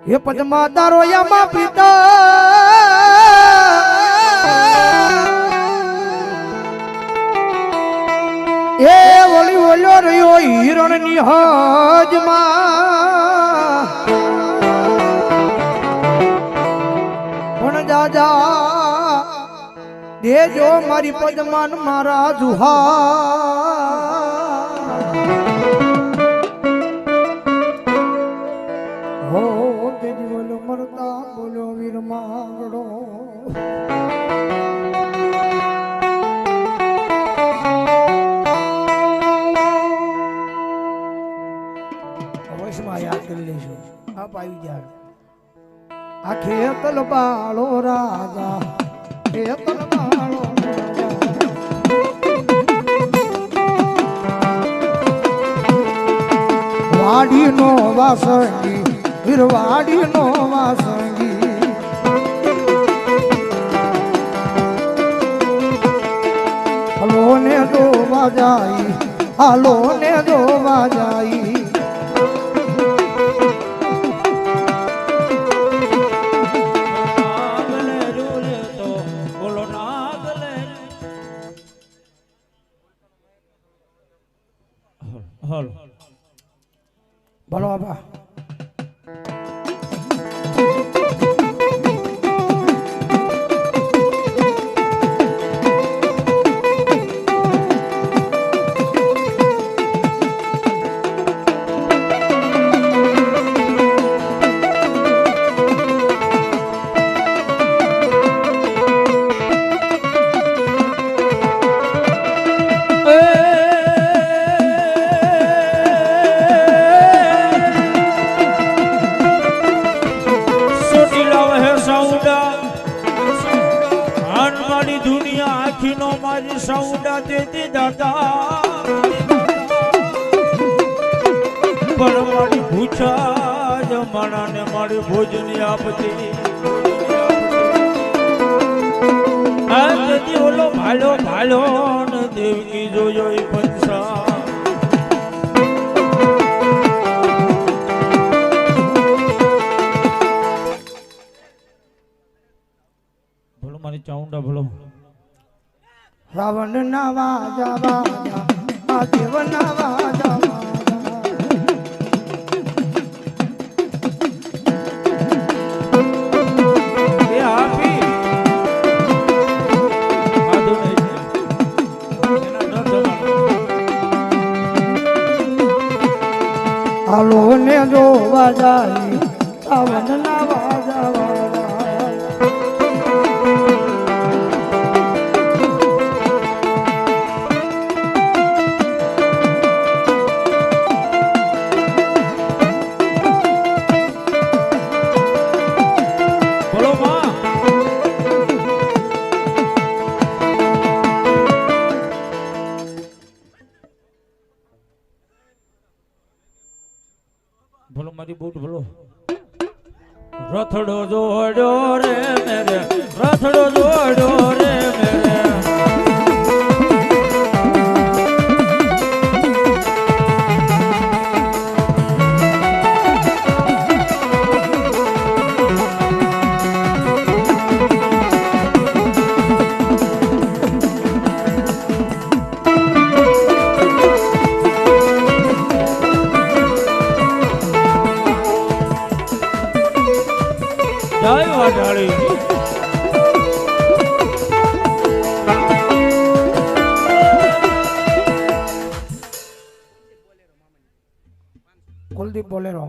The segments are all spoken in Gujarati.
હે પદ્મા તારો યામા પિતા એ ઓલી ઓલ્યો રહ્યો હિરણ ની હજમાં પણ દાદા દેજો મારી પદ્માન મારા જુહા હો તેજી બોલો મરતા બોલો વીર માંગડો અવશ્યમાં યાદ કરી લઈશું આપ આવી જાય આ ખેતલ બાળો રાજા ખેતલ બાળો વાડી નો વાસંગી વીરવાડી નો વાસંગી હાલો ને દોવા જાય હાલો ને દોવા જાય બોલો બાબા સૌડા દેતી દાદા પણ મારી ભૂછા જમાણા ને મારી ભોજની આપતી આજી ઓલો ભાલો ભાલો ને દેવકી જોયો ઈ પંસા ભલો મારી ચાઉંડા ભલો રાવણ ના વાજા વાજા આ દેવ ના વાજા એ આપી આદુ નહીં એના ન જમાનો હાલો ને જોવા જાય રાવણ ના વાજા વાજા ભલો મારી બૂટ ભલો રથડો જોડ્યો રે મેરે રથડો જોડ્યો રે મેરે જય વાઢાળી કુલદીપ બોલેરો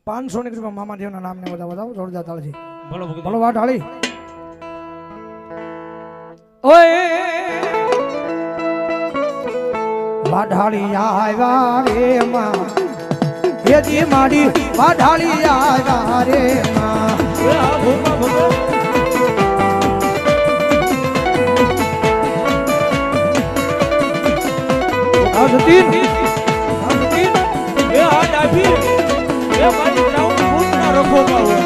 500 ની કૃપા મામા દેવના નામને બધા બતાવો જોરદાર તાળજી બોલો બોલો વાઢાળી ઓય વાઢાળી આવ્યા રે માં હેજી માડી વાઢાળી આવ્યા રે માં એ આ ભૂમા ભગો આજદીન એ આ ડાભી એ મારી ચાઉં ભૂત ના રખો પાવે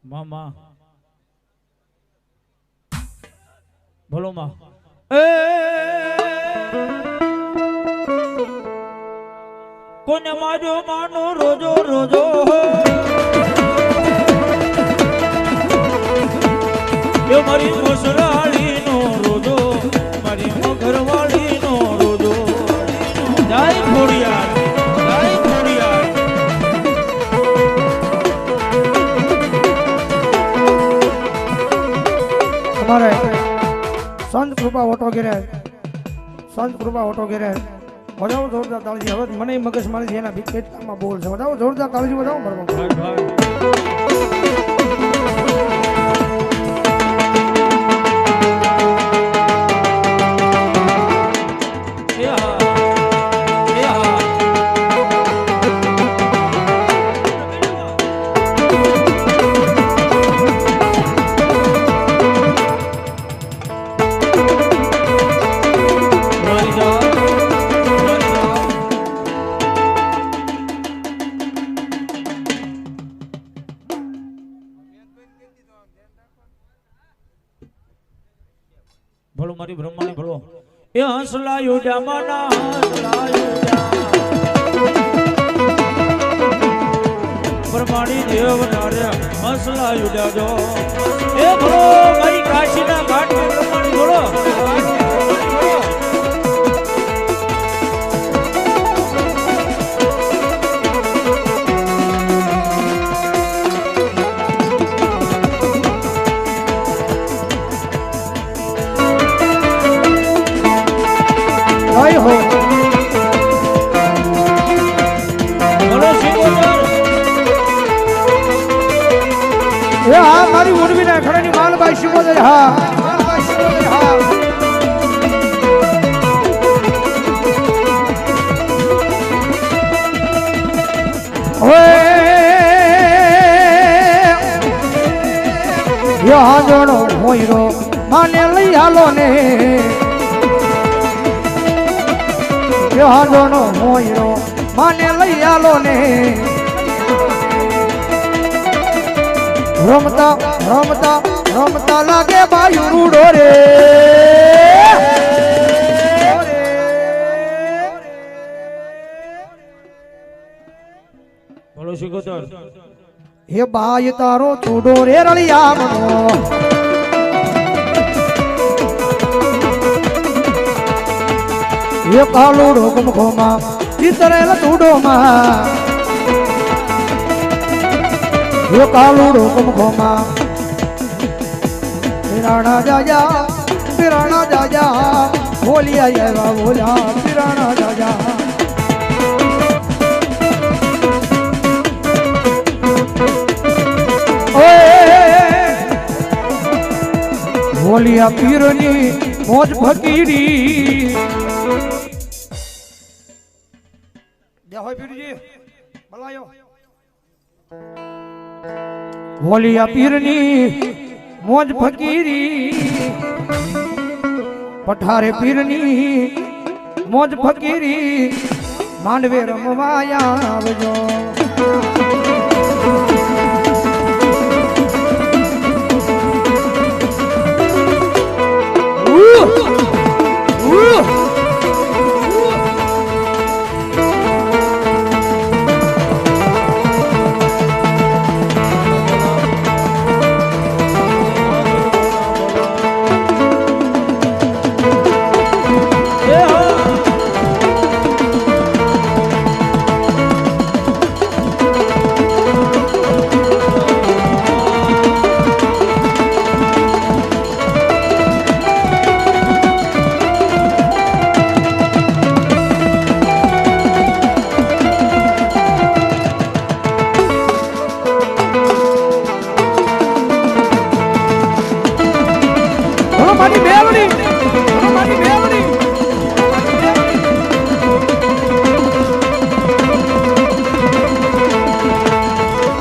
મામા બોલો માં એ કોને માર્યો માનો રોજો રોજો એ મારી મસરાળી નો રોજો મારી મગરવાળી નો રોજો જય ખોડિયાર જય ખોડિયાર અમારે સંત કૃપા ઓટો ઘેરે સંત કૃપા ઓટો ઘેરે બજાવો જોરદાર તાળજી. હવે મને મગજ મારી છે એના ભીતમાં બોલ છે. બજાવો જોરદાર તાળજી બજાવો બરાબર. ભાઈ ભાઈ ભલો મારી બ્રહ્માની ભલો એ હંસલાયો જામાના હંસલાયો બ્રહ્માણી દેવ નારે હંસલાયો જાજો એ ભલો મારી કાશીના ઘાટ બ્રહ્માણી ભલો હો એ હા મારી ઉર્વી ના ખડાની માલબાઈ શિવોદર. હા માલબાઈ શિવોદર. હા ઓય યો હાજણો હોયરો માને લઈ હાલો ને હાજોનો મોયરો માને લઈ આલો ને રમતા રમતા રમતા લાગે બાયુ રૂડો રે બોલો શિકોતર હે બાય તારો ચૂડો રે રળિયામનો એ કાલુડો ગમખોમાં ચિતરેલ તુડોમાં એ કાલુડો ગમખોમાં પિરાણા જાજા બોલિયા આવ્યા બોલ્યા પિરાણા જાજા બોલિયા પીરની મોજ ફકીરી બોલિયા પીરની મોજ ફકીરી પઠારે પીરની મોજ ફકીરી માંડવે રમવા આવજો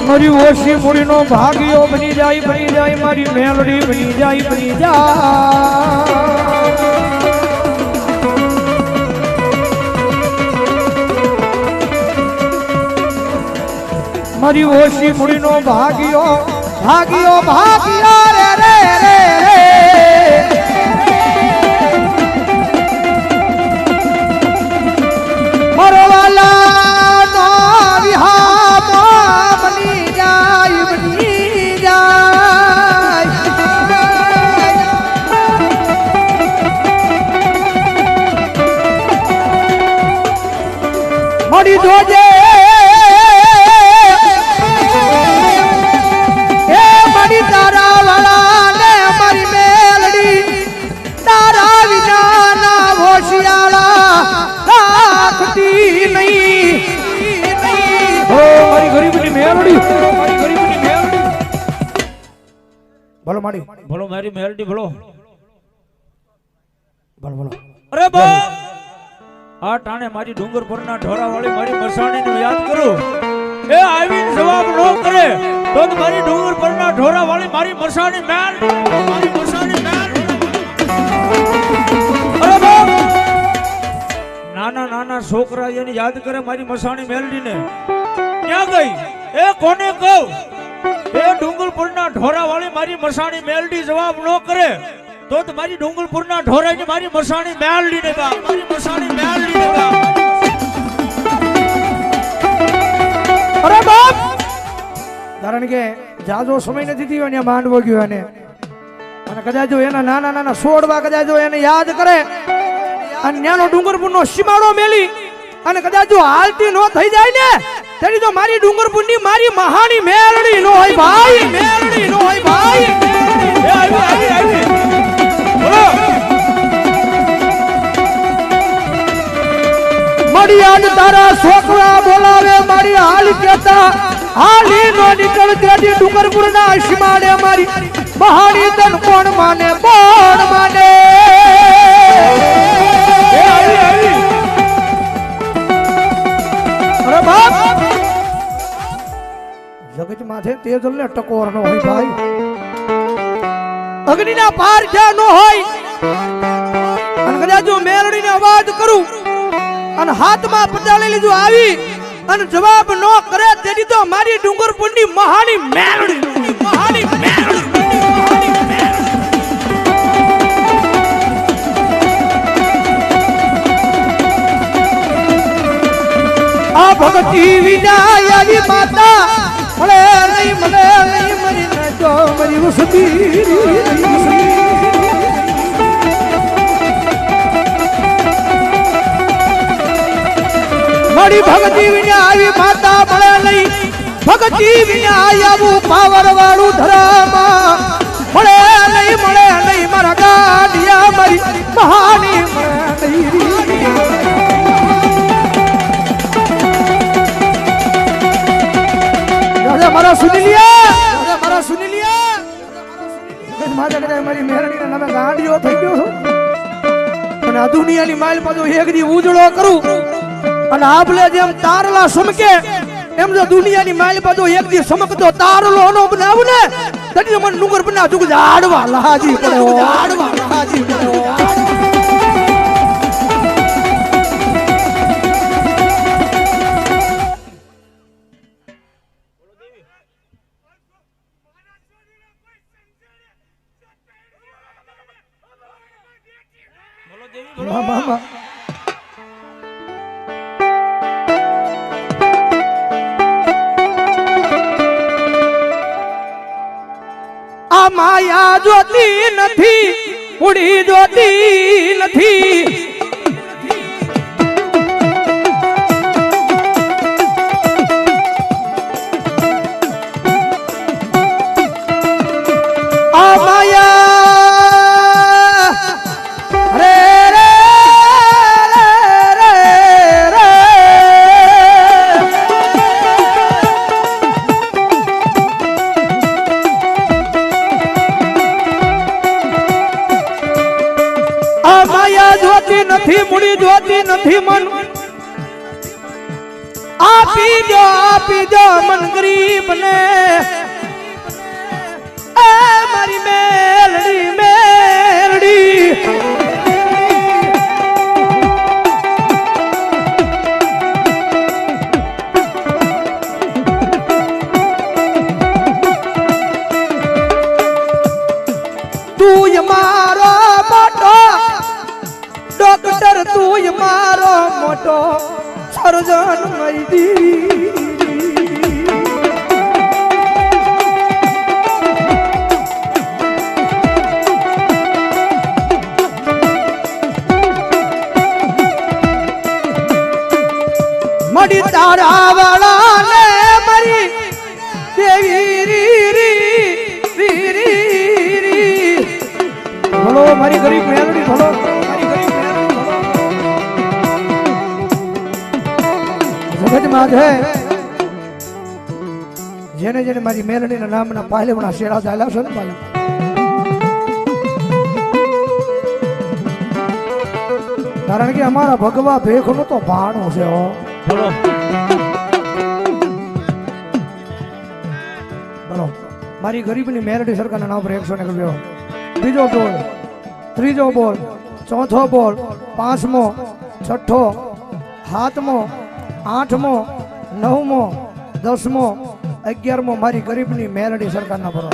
મારી ઓછી મૂડીનો ભાગ્યો બની જાય મારી મેલડી બની જાય મારી ઓછી મૂડીનો ભાગ્યો ભાગ્યો ભાગ્યા રે રે રે મરવાલા નો વિહામાં બની જાય મળી જોજે હે મળી તારા વાળા ને મારી મેલડી તારા વિના ના હોશિયાળા રાખતી નહીં ઓ મારી ગરીબની મેલડી મારી ગરીબની મેલડી બોલો મારી બોલો મારી મેલડી બોલો બોલો બોલો અરે બા આ ટાણે મારી ડુંગર પરના ઢોરા વાળી મારી મસાણીને યાદ કરું એ આવીને જવાબ નો કરે તો મારી ડુંગર પરના ઢોરા વાળી મારી મસાણી મેલ મારી મસાણી મેલ અરે બા નાના નાના છોકરા એને યાદ કરે મારી મસાણી મેલડીને ક્યાં ગઈ એ કોને કહું એ ડુંગરપુરના ઢોરા વાળી મારી મસાણી મેલડી જવાબ નો કરે તો મારી ડુંગરપુરના ઢોરાની મારી મસાણી મેલડી ને બા મારી મસાણી મેલડી ને બા અરે બાપ કારણ કે જાજો સમય નથી થયો ને માંડવો ગયો અને કદાચ જો એના નાના નાના છોડવા કદાચ જો એને યાદ કરે અને ન્યાનો ડુંગરપુરનો સીમાડો મેલી અને કદાચ જો હાલતી નો થઈ જાય ને તેની તો મારી ડુંગરપુરની મારી મહાની મેલડી નો હોય ભાઈ મેલડી નો હોય ભાઈ એ આવી બોલો મળી આજ તારા છોકરા બોલાવે મારી હાલ કેતા હાલી નો નીકળ તેડી ડુંગરપુરના સીમાડે મારી મહાની તન કોણ માને કોણ માને એ આવી અરે બાપ જગત માથે તેજલ ને ટકોર નો હોય ભાઈ અગ્નિના પાર જ્યાં નો હોય અને કદાચ જો મેલડીને અવાજ કરું અને હાથમાં પચાળી લીધું આવી અને જવાબ નો કરે તેની તો મારી ડુંગરપુરની મહાની મેલડી મહાની મેલડી આ ભગતી વિદાય આવી માતા મળે નહીં મરી ન તો મરી વસતી મળી ભગતી વિના આવી માતા મળે નહીં ભગતી વિના આવું પાવર વાળું ધરામાં મળે નહીં મારા ગાડિયા મારી મહાની મળે નહીં મારા સુની લિયા મારા સુની લિયા મારા કદાચ મારી મેરડીના નામે ગાંડીઓ થઈ ગયો છું અને આ દુનિયાની માઇલ પાછો એક દી ઉજળો કરું અને આપલે જેમ તારલા સમકે એમ જો દુનિયાની માઇલ પાછો એક દી સમકતો તારલો નો બનાવું ને તડી મને ડુંગર બના તું જાડવા લાજી પડે જાડવા લાજી પડે મામા આ માયા જોતી નથી ઉડી જોતી નથી આ માયા રે રે રે રે આ માયા જોતી નથી મૂડી જોતી નથી મન આપી દો મન ગરીબ ને મારી મેલડી મેલડી તારા વાળા ને મારી દેવી રી રી રી રી રી ભલો મારી ગરીબ મેલડી ભલો મારી ગરીબ મેલડી ભલો જગતમાં છે જેને જેને મારી મેલડીના નામના પાયલવણા શેરા ચાલ્યા છે ને ભાઈ કારણ કે અમારા ભગવા ભેખનું તો ભાણું છે હો બોલો બોલો મારી ગરીબની મેલડી સરકારના નામ પર 100 ને કર્યો બીજો બોલ ત્રીજો બોલ ચોથો બોલ પાંચમો છઠ્ઠો સાતમો આઠમો નવમો 10મો 11મો મારી ગરીબની મેલડી સરકારના પર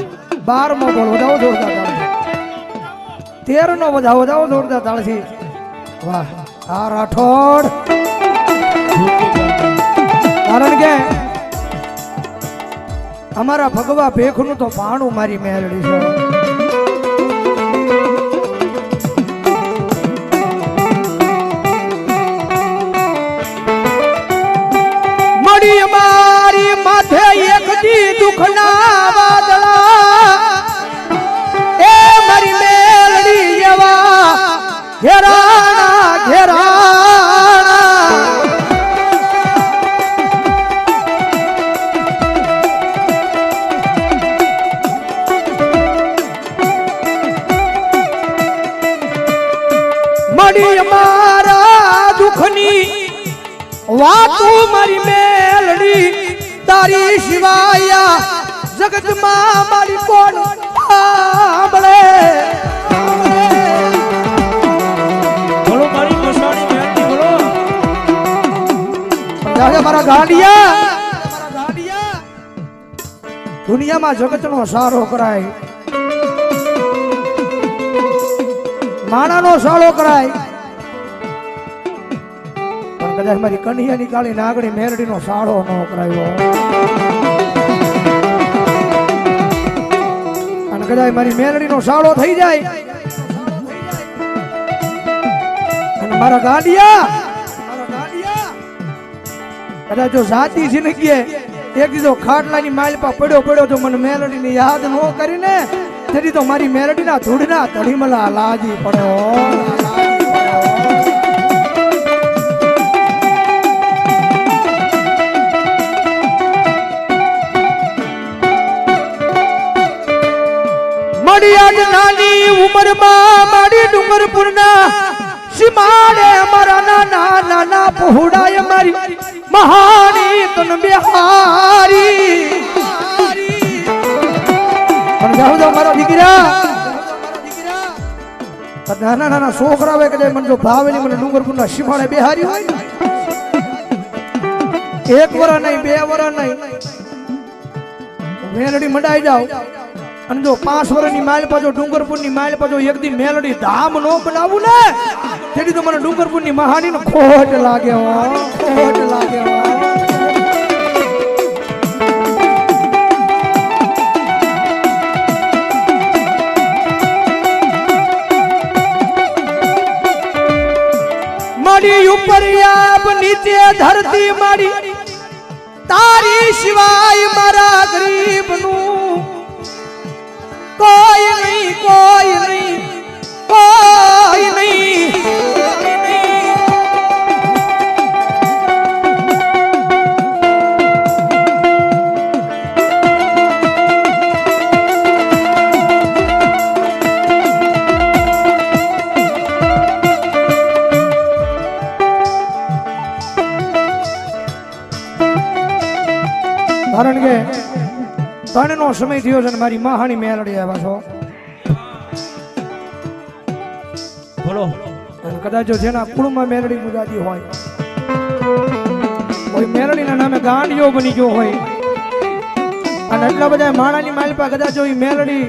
12મો બોલ વધાવો જોરદાર તાળથી 13નો વધાવો જોરદાર તાળથી વાહ આ રાઠોડ કારણ કે અમારા ભગવા ભેખનું તો ભાણું મારી મેલડી છે મળી અમારી માથે એક દી દુખના વાદળા એ મારી મેલડી એવા ઘેરાણા ઘેરાણા મળી અમારા દુઃખની વાતું મારી મેલડી તારી સિવાયા જગતમાં મારી કોણ સાંભળે મારા ગાંડિયા દુનિયામાં જગતનો સારો કરાય માણાનો સારો કરાય પણ કદાચ મારી કન્યાની કાળી નાગણી મેરડીનો સારો ન કરાયો અને કદાચ મારી મેરડીનો સારો થઈ જાય અને મારા ગાંડિયા કદાચ જો જાતિ જિંદગી એક દીધો ખાટલાની માલપા પડ્યો તો મને મેલડીની યાદ ન કરીને તેથી તો મારી મેલડીના ધૂળના તડીમલા લાજી પડ્યો મળી આજ નાની ઉંમરમાં મારી ડુંગરપુરના સીમાડે અમારા નાના નાના પહોળાય મારી મહાની તન બિહારી પણ જાવ તો મારા દીકરા નાના નાના છોકરા હોય કદાચ મને જો ભાવેલી મને ડુંગરપુરના સીમાડે બિહારી હોય 1 વર્ષ નહીં 2 વર્ષ નહીં મેલડી મંડાઈ જાવ અને જો 5 વર્ષની માઇલ પાછો ડુંગરપુરની માઇલ પાછો એક દી મેલડી ધામ નો બનાવું ને તેથી તો મને ડુંગરપુરની મહાની નો ખોટ લાગે ખોટ લાગે મારી ઉપર આપ નીચે ધરતી મારી તારી સિવાય મારા ગરીબ નું કોઈ નહીં કોઈ નહીં કોઈ નહીં કારણ કે ત્રણનો સમય થયો છે ને મારી મહાની મેલડી આવ્યા છો બોલો અને કદાચ જો જેના કુળમાં મેલડી મુજાતી હોય કોઈ મેલડીના નામે ગાંડિયો બની ગયો હોય અને એટલા બધા માણાની માલપા કદાચ જો એ મેલડી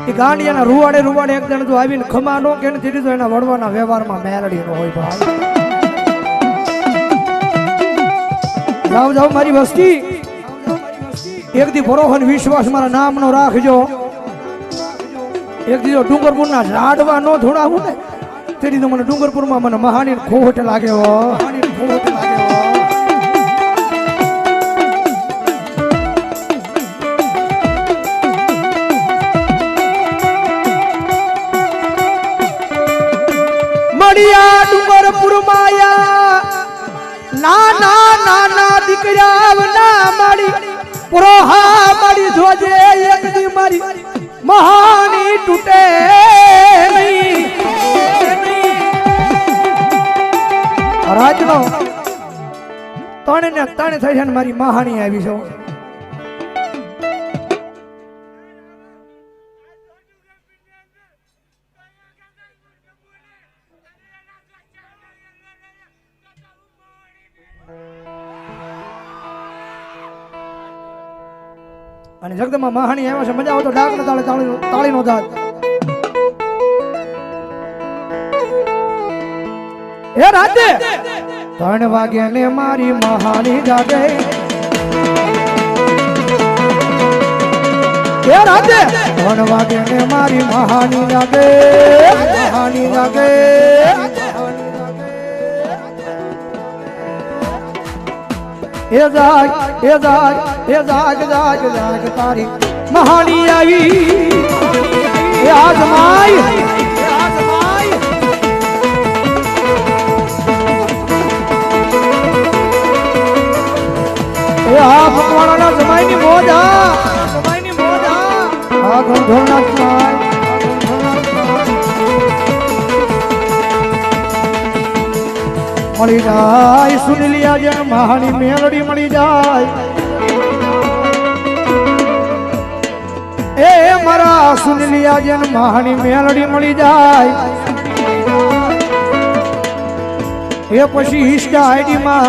એ ગાંડિયાના રૂવાડે એક જણ જો આવીને ખમા નો કે નથી તો એના વડવાના વ્યવહારમાં મેલડી નો હોય ભાઈ જાવ મારી વસ્તી એક દી ભરોહન વિશ્વાસ મારા નામનો રાખજો એક દી ડુંગરપુરના ઝાડવા નો ધોડાવું ને તેથી તો મને ડુંગરપુરમાં મને મહાની ખોટ લાગે ખોટ લાગે કર્યા ના મારી પ્રોહા મારી જોજે એક દી મારી મહાની તૂટે નહીં રાજનો તણે ને તણે થઈ છે ને મારી મહાની આવી છો અને જગદમાં મહાણી આવ્યા છે મજા આવે તો ડાક ને તાળે તાળી નો દાદ હે રાતે 3 વાગે ને મારી મહાણી જાગે હે રાતે 3 વાગે ને મારી મહાણી જાગે મહાણી જાગે એ જાગ તારી મહાની આવી એ આજમાઈ એ આ ભગવાનના જમાઈની મોજા આ ગંધોરના જમાઈ મળી જાય સુની લિયા જે મહાની મેલડી મળી જાય એ મારા સુની લિયા જે મહાની મેલડી મળી જાય એ પછી ઇન્સ્ટા આઈડી માં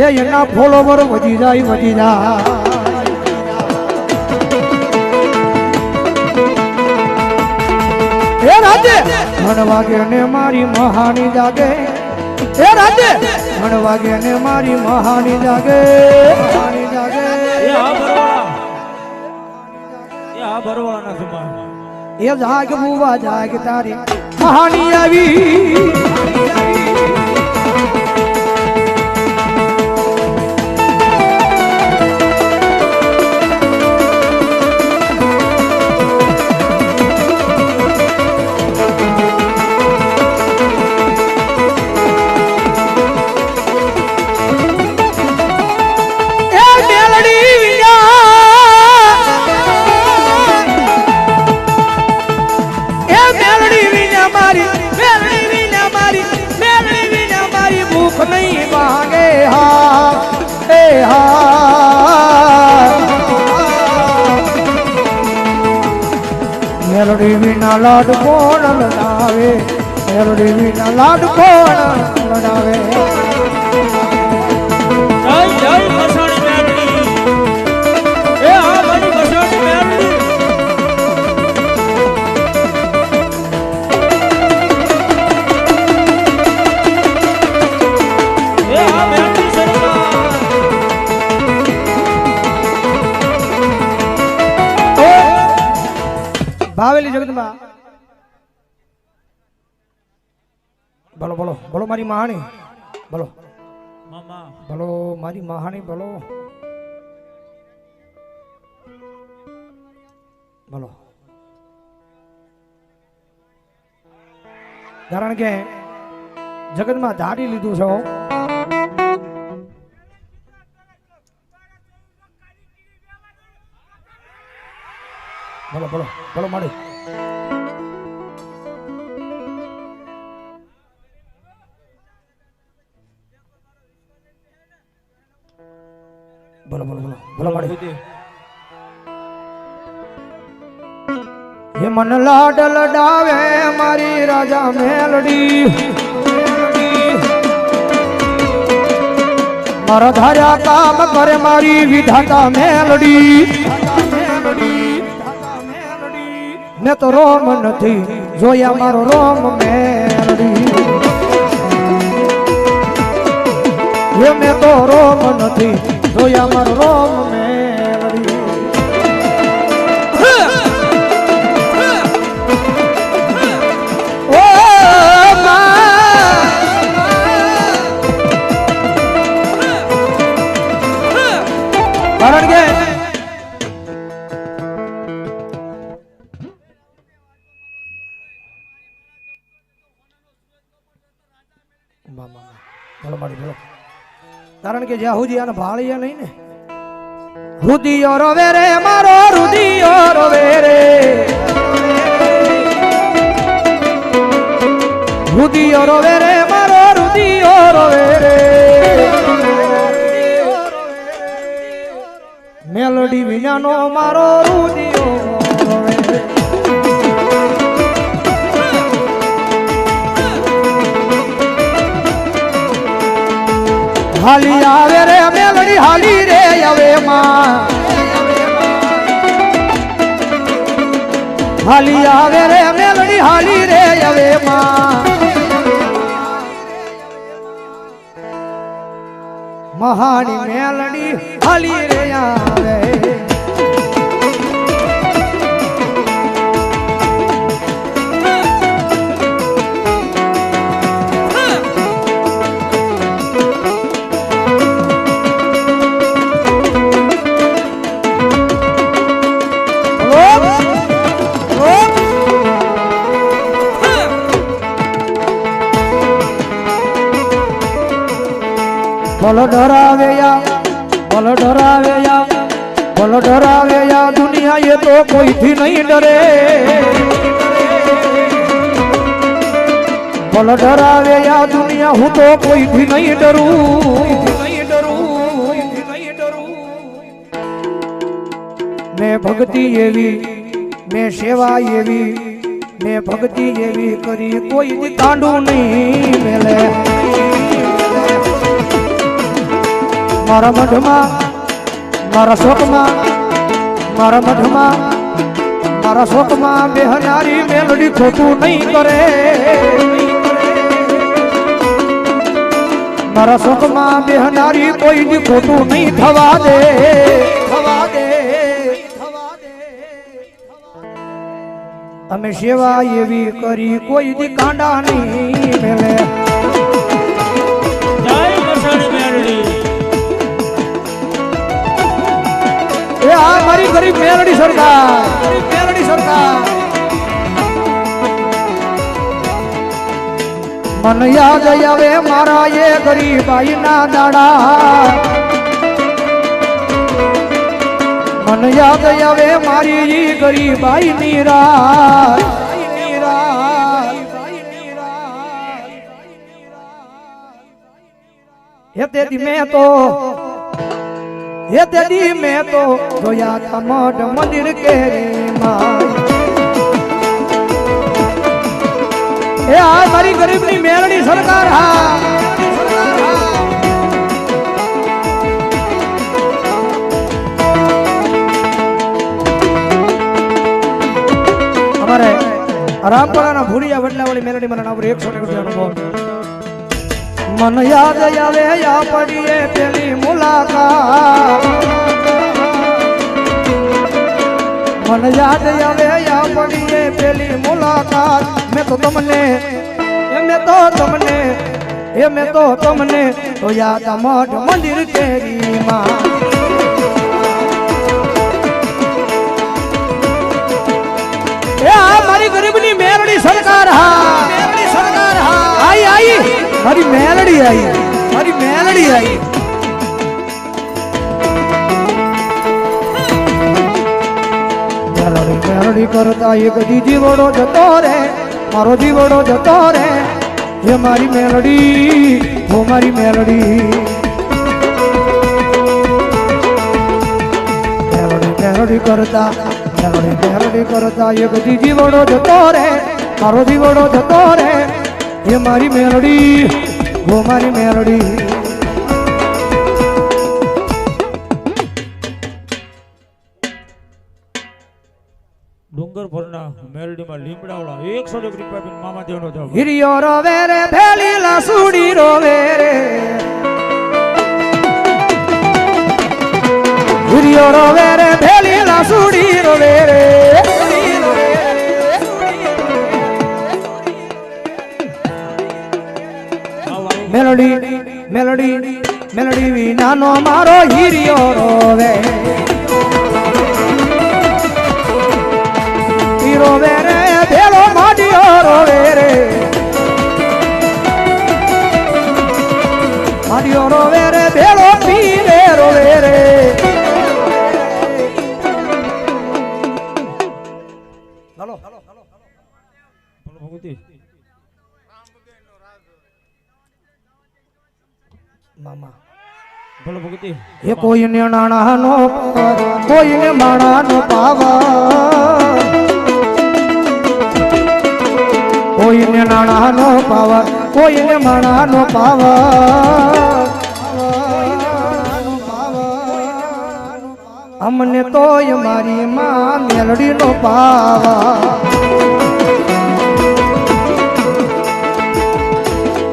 એના ફોલોવર વધી જાય એ રાતે 3 વાગે ને મારી મહાની જાગે એ રાતે 3 વાગે ને મારી મહાની જાગે એ આ બરવાળા ના જમાય એ જાગ બુવા જાગ તારી મહાની આવી नहीं मांगे मेलडी बिना लाड कोण लड़ावे मेलडी बिना लाड कोण लड़ावे જય જય મસાણી મેલડી એ આ મારી મસાણી મેલડી ભાવેલી જગતમાં બોલો બોલો બોલો મારી મહાણી બોલો મામા બોલો મારી મહાણી બોલો બોલો કારણ કે જગતમાં ધારી લીધું છે બોલો બોલો બોલો મારી બોલો બોલો બોલો બોલો મારી હે મન લાડ લડાવે મારી રાજા મેલડી મારા ધાર્યા કામ કરે મારી વિધાતા મેલડી મેં તો રોમ નથી જોયા મારો રોમ મેલડી મેં તો રોમ નથી જોયા મારો રોમ મેલડી ઓ કારણ કે બોલો મારી બોલો કારણ કે જ્યાં સુધી આને ભાળીએ નહીં ને રુદિયો રોવે રે મારો રુદિયો રોવે રે રુદિયો રોવે રે મારો રુદિયો રોવે રે મેલડી વિનાનો મારો રુદિયો રોવે રે હાલી આવે રે મેલડી હાલી રે આવે માં હાલી આવે રે મેલડી હાલી રે આવે માં મહાની મેલડી હાલી રે આવે બોલો ડરાવે યા દુનિયા એ તો કોઈથી નહીં ડરે બોલો ડરાવે યા દુનિયા હું તો કોઈથી નહીં ડરું મેં ભક્તિ એવી મેં સેવા એવી મેં ભક્તિ એવી કરી કોઈ કાંડું નહીં મેલે મારા મઢમાં મારા શોકમાં મારા મઢમાં મારા શોકમાં બેહનારી મેલડી ખોટું નહીં કરે મારા શોકમાં બેહનારી કોઈ દી ખોટું નહીં થવા દે અમે સેવા એવી કરી કોઈ દી કાંડા નહીં મેલે મારી ગરીબ મેલડી સરકાર મન યાદ આવે મારા એ ગરીબાઈ ના દાડા મન યાદ આવે મારી ગરીબાઈ ની રાત તેથી મેં તો જોયા था मठ मंदिर के रे ए आ मारी गरीब ની મેલડી સરકાર હા અમારે રામપરાના ભૂરિયા વડલાવાળી મેલડી મને નામ 100 રૂપિયાનો મન યાદ આવે યા પડીએ પેલી મુલાકાત મન યાદ આવે યા પડીએ પેલી મુલાકાત મેં તો તમને તો યાદ મઠ મંદિર તેરી માં એ આ મારી ગરીબની મેલડી સરકાર હા આઈ મારી મેલડી આવી મેલડી કરતા એક જીવડો જતો રે મારો જીવડો જતો રે હે મારી મેલડી હો મારી મેલડી મેલડી કરતા એક જીવડો જતો રે મારો જીવડો જતો રે હે મારી મેલડી હો મારી મેલડી ડુંગર પરના મેલડીમાં લીમડાવાળા 100 રૂપિયા પીને મામા દેવનો જાવ હિરિયો રોવે રે ભેલી લાસુડી રોવે રે હિરિયો રોવે રે ભેલી લાસુડી રોવે રે મેલડી વિનાનો મારો હિરિયો રોવે રોવે રે ભેલો માડિયો રોવે રે માડિયો રોવે રે ભેલો ભગવતી મામા ભલે ભગવતી એ કોઈને નાણાનો કોઈને માણાનો પાવર કોઈને નાણાનો પાવર કોઈને માણાનો પાવર અમને તોય મારી માં મેલડીનો પાવર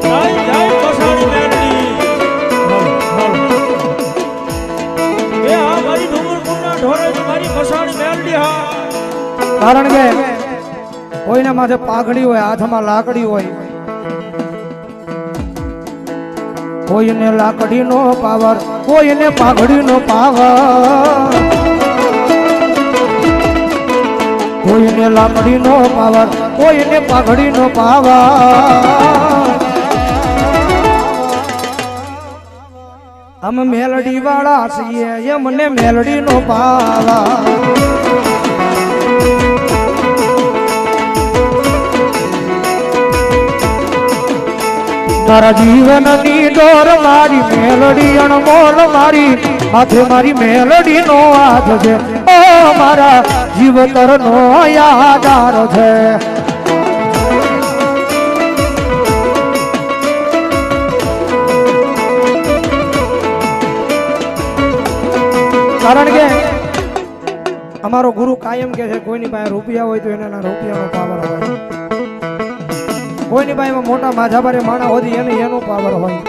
જય જય મસાણી મેલડી એ આ મારી ડુંગરપુરના ઢોરે મારી મસાણી મેલડી હા કારણ કે કોઈના માથે પાઘડી હોય હાથમાં લાકડી હોય કોઈને લાકડીનો પાવર કોઈને પાઘડીનો પાવર કોઈને લાકડીનો પાવર કોઈને પાઘડીનો પાવર અમે મેલડી વાળા છીએ એમને મેલડીનો પાવર તારા જીવનની ડોર મારી મેલડી અણમોલ મારી માથે મારી મેલડી નો હાથ છે ઓ મારા જીવતર નો યાદાર છે કારણ કે અમારો ગુરુ કાયમ કે છે કોઈની પાસે રૂપિયા હોય તો એના રૂપિયાનો પાવર હોય કોઈની પાસે મોટા માથાભારે માણા હોતી એને એનો પાવર હોય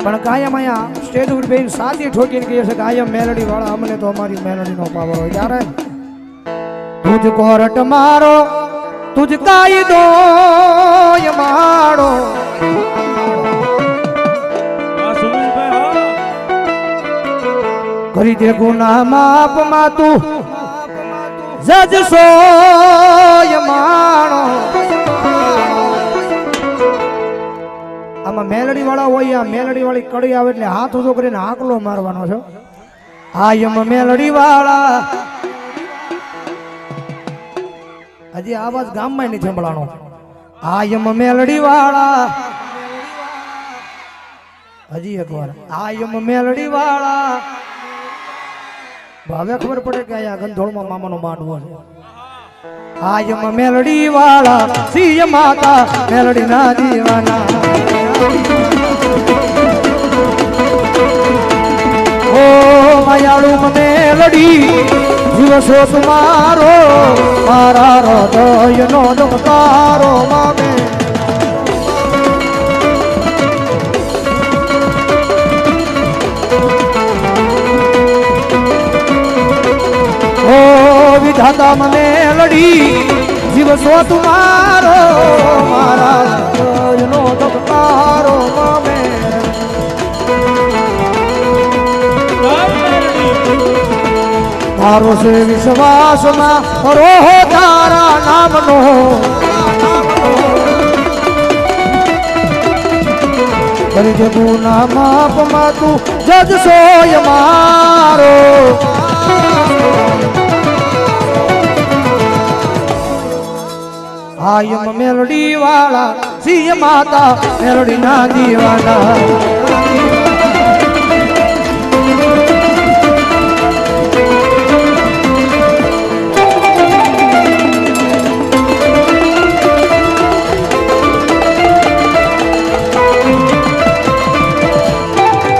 પણ કાયમ અહીંયા સ્ટેજ ઉપર બેન સાદી ઠોકીને કહે છે કાયમ મેલડી વાળા અમને તો અમારી મેલડીનો પાવર હોય ત્યારે તુજ કોરટ મારો તુજ કાયદો મારો આ સુનિલભાઈ હા કરી દે ગુના માપ માં તું જજ સોય માણો આમાં મેલડી વાળા હોય આ મેલડી વાળી કડી આવે એટલે હાથ ઊંચો કરીને આંકલો મારવાનો છે આ એમ મેલડી વાળા હજી આવાજ ગામમાં નથી સંભળાણો આ એમ મેલડી વાળા હજી એક વાર આ એમ મેલડી વાળા હવે ખબર પડે કે અહીંયા ગંધોળમાં મામાનો માંડવો છે આ એમ મેલડી વાળા સિંહ માતા મેલડી ના દીવાના ઓ માયાળુ મેલડી દિવસો તમારો મારા હૃદયનો ધબકારો મામે ઓ વિધાતા મેલડી દિવસો તમારો મારા હૃદયનો ધબકારો મામે તારો છે વિશ્વાસમાં રોહો તારા નામનો કરી દે ગુના માપમાં તું જજ સોય મારો આયમ મેલડી વાળા સિંહ માતા મેલડી ના દીવાના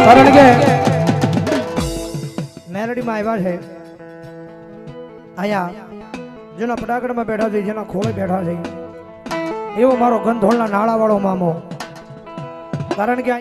કારણ કે મેલડીમાં આવ્યા છે અહીંયા જેના પટાકડમાં બેઠા છે જેના ખોળે બેઠા છે એવો મારો ગંધોળના નાળા વાળો મામો કારણ કે